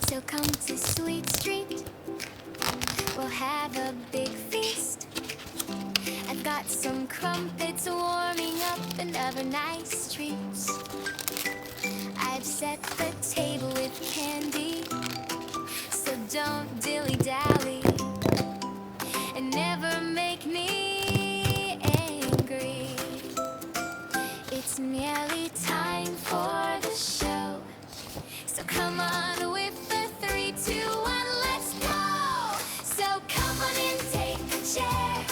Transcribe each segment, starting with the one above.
So come to Sweet Street, we'll have a big feast. I've got some crumpets warming up and other nice treats. I've set the table with candy, so don't dilly-dally and never make me angry. It's nearly time for the show, so come on with the 3, 2, 1, let's go! So come on and take a chair.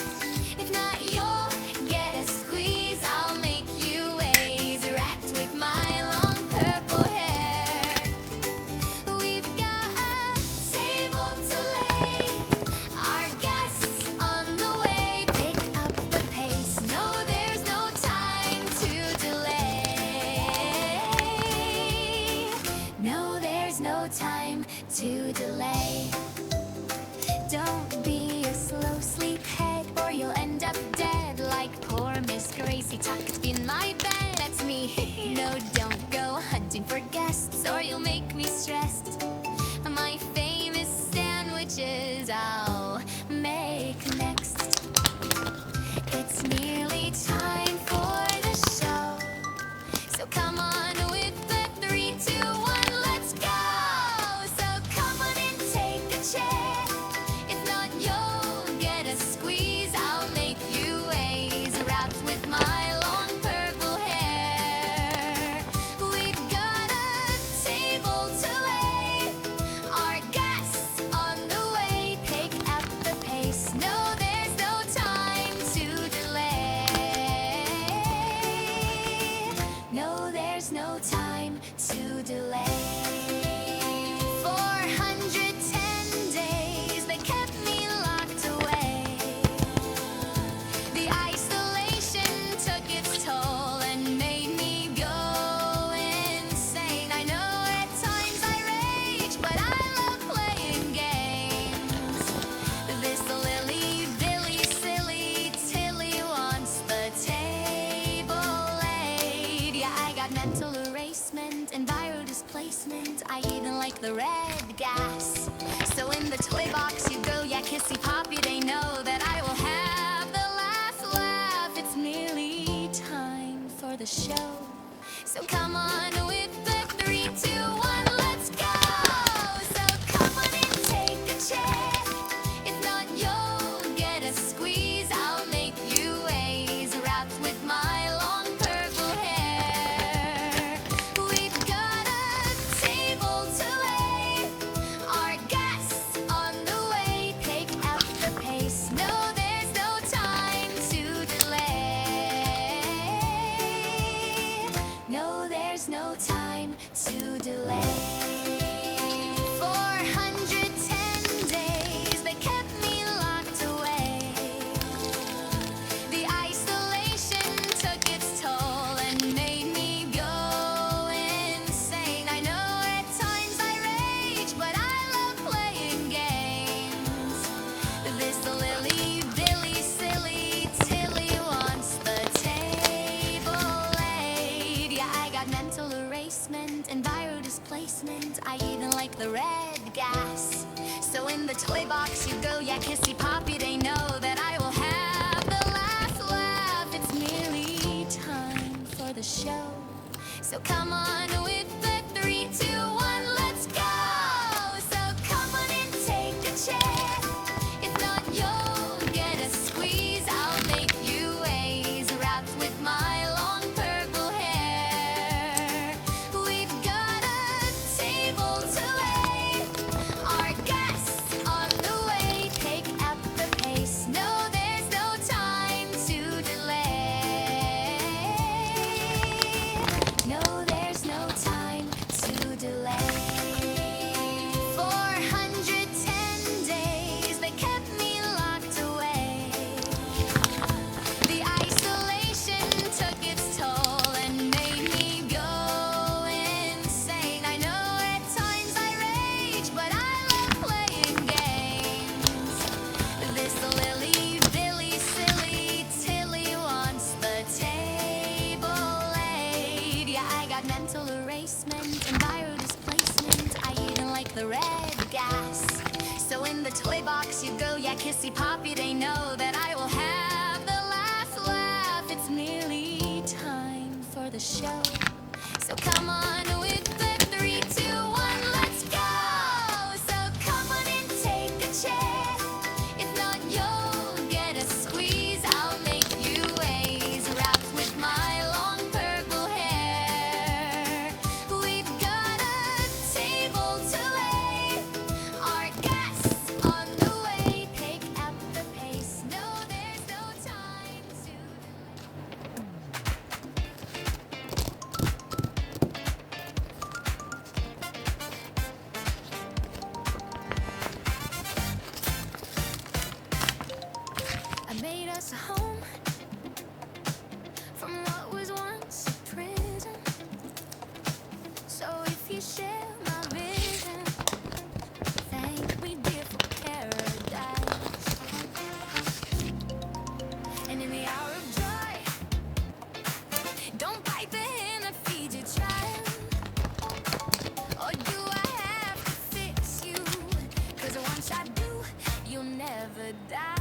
If not, you'll get a squeeze. I'll make you ways wrapped with my long purple hair. We've got a table to lay, our guests on the way. Pick up the pace, no, there's no time to delay. No, there's no time to delay. Don't be a slow sleephead, or you'll end up dead like poor Miss Gracie tucked in my bed. That's me. No, don't go hunting for guests, or you'll make me stressed. My famous sandwiches I'll make next. It's nearly time for the show, so come on with the 3, 2, 1, let's go! So come on and take a chair. If not, you'll get a squeeze. I'll make you ways wrapped with my long purple hair. We've got a table to lay, our guests on the way. Pick up the pace, no, there's no time to delay. No, there's no time to delay. 410 days they kept me locked away. The isolation took its toll and made me go insane. I know at times I rage, but I love playing games. This lily billy silly Tilly wants the table laid. Yeah, I got mental erasement and viral displacement. I even like the red gas. So in the toy box you go, yeah, kissy poppy, they know that I will have the last laugh. It's nearly time for the show, so come on with the 3, 2, 1, let's go! So come on and take a chair. If not, you'll get a squeeze. I'll make you ways wrapped with my long purple hair. We've got a table to lay, our guests on the way. Pick up the pace, no, there's no time to delay. No, there's no time to delay. 410 days they kept me locked away. The isolation took its toll and made me go insane. I know at times I rage, but I love playing games. This lily billy silly Tilly wants the table laid. Yeah, I got mental erasement and viral displacement. I even like the red gas. So in the toy box you go, yeah, kissy poppy, they know that I will have the last laugh. It's nearly time for the show, so come on with the 3, 2, 1, let's go! So come on and take a chair. If not, you'll get a squeeze. I'll make you ways wrapped with my long purple hair. We've got a table to lay, our guests on the way. Pick up the pace, no, there's no time to delay. No, there's no time the red gas. So in the toy box you go, yeah, kissy poppy, they know that I will have the last laugh. It's nearly time for the show. So come on with the 3, 2, 1, let's go. So come on and take a chair. If not, you'll get a squeeze. I'll make you ways wrapped with my long purple hair. We've got a table to lay. Our guests on the way. Pick up the pace. No, there's no time to I made us a home from what was once a prison. So if you share my vision, thank me, dear, for paradise. And in the hour of joy, don't bite the hand that feeds your child. Or do I have to fix you? 'Cause once I do, you'll never die.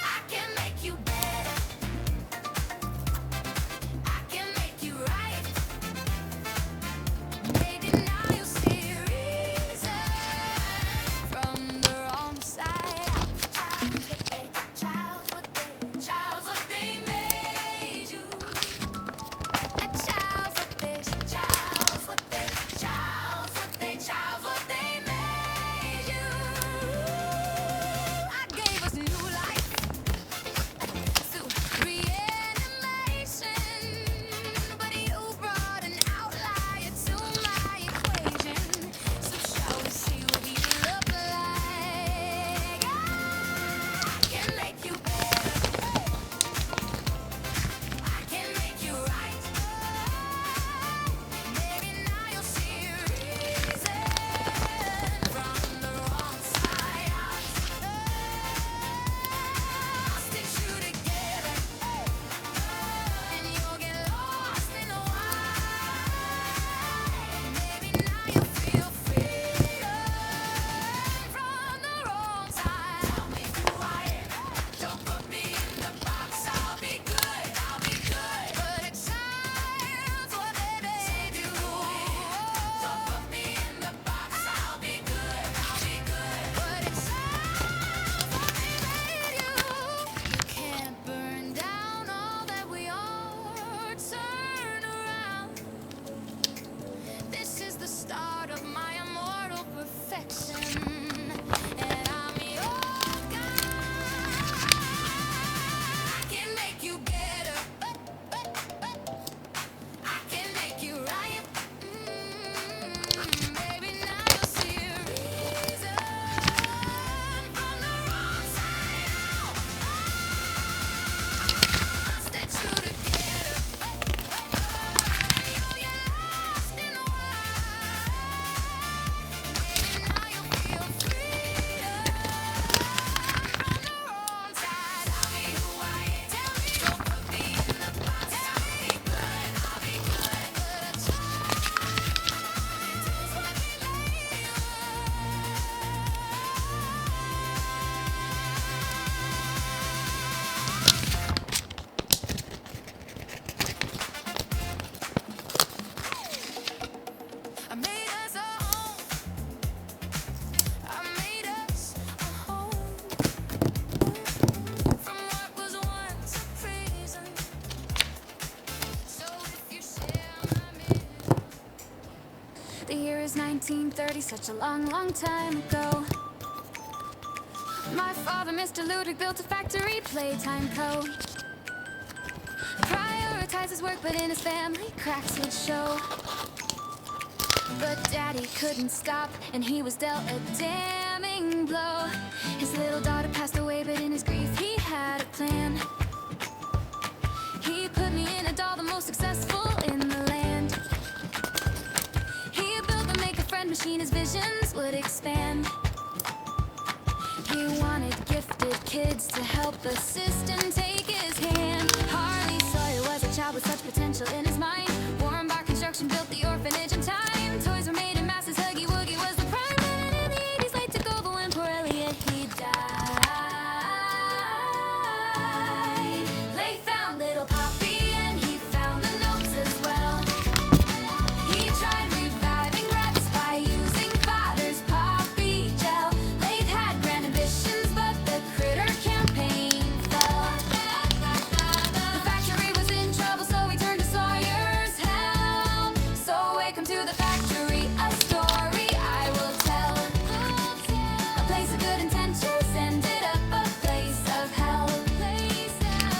I can make you better. I can make you right. Maybe now you'll see a reason from the wrong side. Child's what they made you. A child's what they made you. I gave us new life through reanimation, but you brought an outlier to my equation. So shall we see what you look like? I can make you better. I can make you right. Maybe now you'll see a reason from the wrong side. I'll stitch you together, and you'll get lost in the why. Maybe now you'll feel freedom from the wrong side. Tell me who I am. Don't put me in the box. I'll be good. But a child's what they made you. Don't put me in the box. I'll be good. But a child's what they made you. Can't burn down all that we are. Turn around. This is the start of my immortal perfection, and I'm your God. I can make you better. I can make you right. Baby, now you'll see a reason from the wrong side. I'll stitch you together, you'll get lost in the why. Maybe now you'll feel freedom from the wrong side. Tell me who I am. Don't put me in the box. I'll be good. But a child is what they made you. I made us a home. I made us a home from what was once a prison. So if you share my mission. The year is 1930, such a long, long time ago. My father, Mr. Ludwig, built a factory, Playtime Co. Prioritized his work, but in his family, cracks would show. But Daddy couldn't stop, and he was dealt a damning blow. His little daughter passed away, but in his grief he had a plan. He put me in a doll, the most successful in the land. He built the make-a-friend machine, his visions would expand. He wanted gifted kids to help assist and take his hand. Harley Sawyer was a child with such potential in his mind. Warren Bar Construction built the orphanage in time. Toys were the factory, a story I will tell. A place of good intentions ended up a place of hell.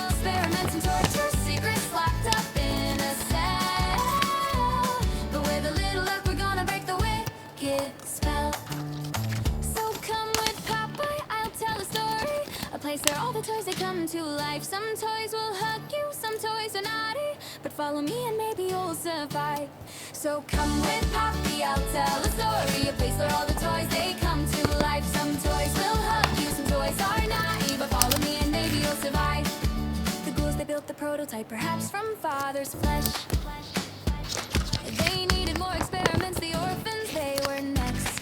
Experiments and torture, secrets locked up in a cell. But with a little luck we're gonna break the wicked spell. So come with Popeye, I'll tell a story. A place where all the toys they come to life. Some toys will hug you, some toys are naughty, but follow me and maybe you'll survive. So come with Poppy, I'll tell a story. A place where all the toys they come to life. Some toys will hug you, some toys are naughty, but follow me and maybe you'll survive. The ghouls they built the prototype, perhaps from father's flesh. They needed more experiments, the orphans they were next.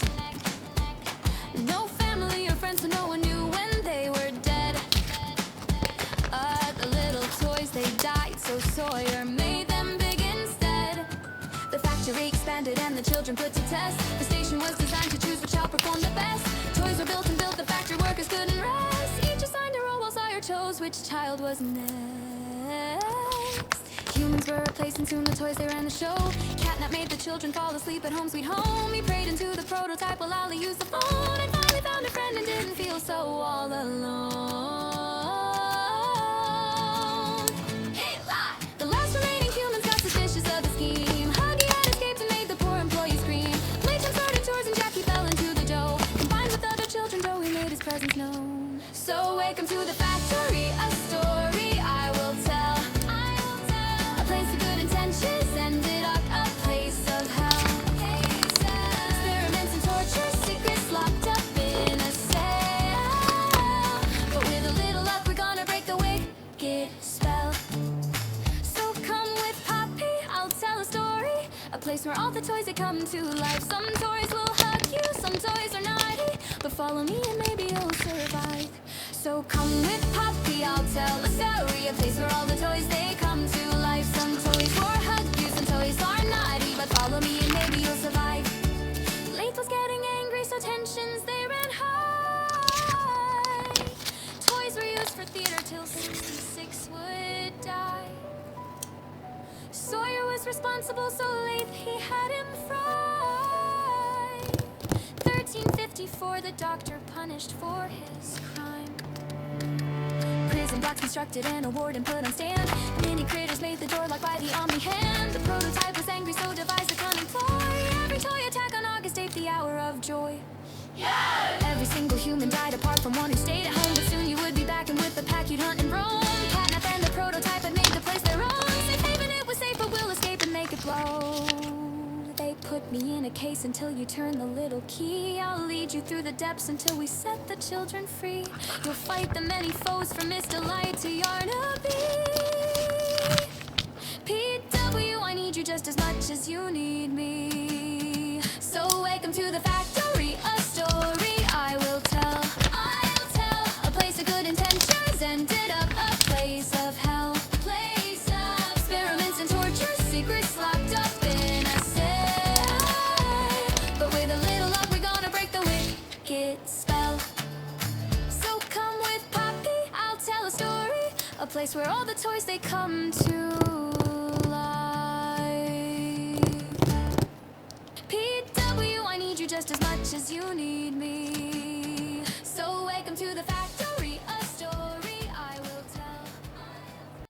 No family or friends, so no one knew when they were dead. The little toys they died, so Sawyer made them big instead. The factory expanded and the children put to test. The station was designed to choose which shall perform the best. Toys were built and built, the factory workers couldn't rest. Each assigned a role while Sawyer chose which child was next. Humans were replaced and soon the toys they ran the show. Catnap made the children fall asleep at home sweet home. He prayed into the prototype while Ollie used the phone, and finally found a friend and didn't feel so all alone. The last remaining humans got suspicious of the scheme. Huggy had escaped and made the poor employee scream. Playtime started chores and Jackie fell into the dough. Combined with other children, Joey made his presence known. So welcome to the factory, a story I will tell. A place of good intentions ended up a place of hell. Experiments and torture, secrets locked up in a cell. But with a little luck we're gonna break the wicked spell. So come with Poppy, I'll tell a story. A place where all the toys they come to life. Some toys will hug you, some toys are naughty, but follow me and maybe you'll survive. So come with Poppy, I'll tell a story. A place where all the toys they come to life. Some toys will hug you, some toys are naughty, but follow me and maybe you'll survive. Leith was getting angry, so tensions they ran high. Toys were used for theater till 66 would die. Sawyer was responsible, so Leith he had him fried. 1354, the doctor punished for his crime. Prison blocks constructed and a warden put on stand. Mini critters made the door locked by the Omni hand. The prototype was angry, so devised a cunning ploy. Every toy attack on August 8th, the hour of joy. Yes! Every single human died apart from one who stayed at home. But soon you would be back, and with the pack you'd hunt and roam. Catnap and the prototype had made the place their own. Safe haven, it was safe, but we'll escape and make it blow. They put me in a case until you turn the little key. I'll lead you through the depths until we set the children free. You'll fight the many foes from Mr. Light to Yarnaby. PW, I need you just as much as you need me. So welcome to the factory, a story I will tell. I'll tell a place of good intentions ended up a place of hell. Place of experiments and torture, secrets locked up in a cell. But with a little luck we're gonna break the wicked spell. So come with Poppy, I'll tell a story. A place where all the toys they come to life. PW, I need you just as much as you need me. So welcome to the factory.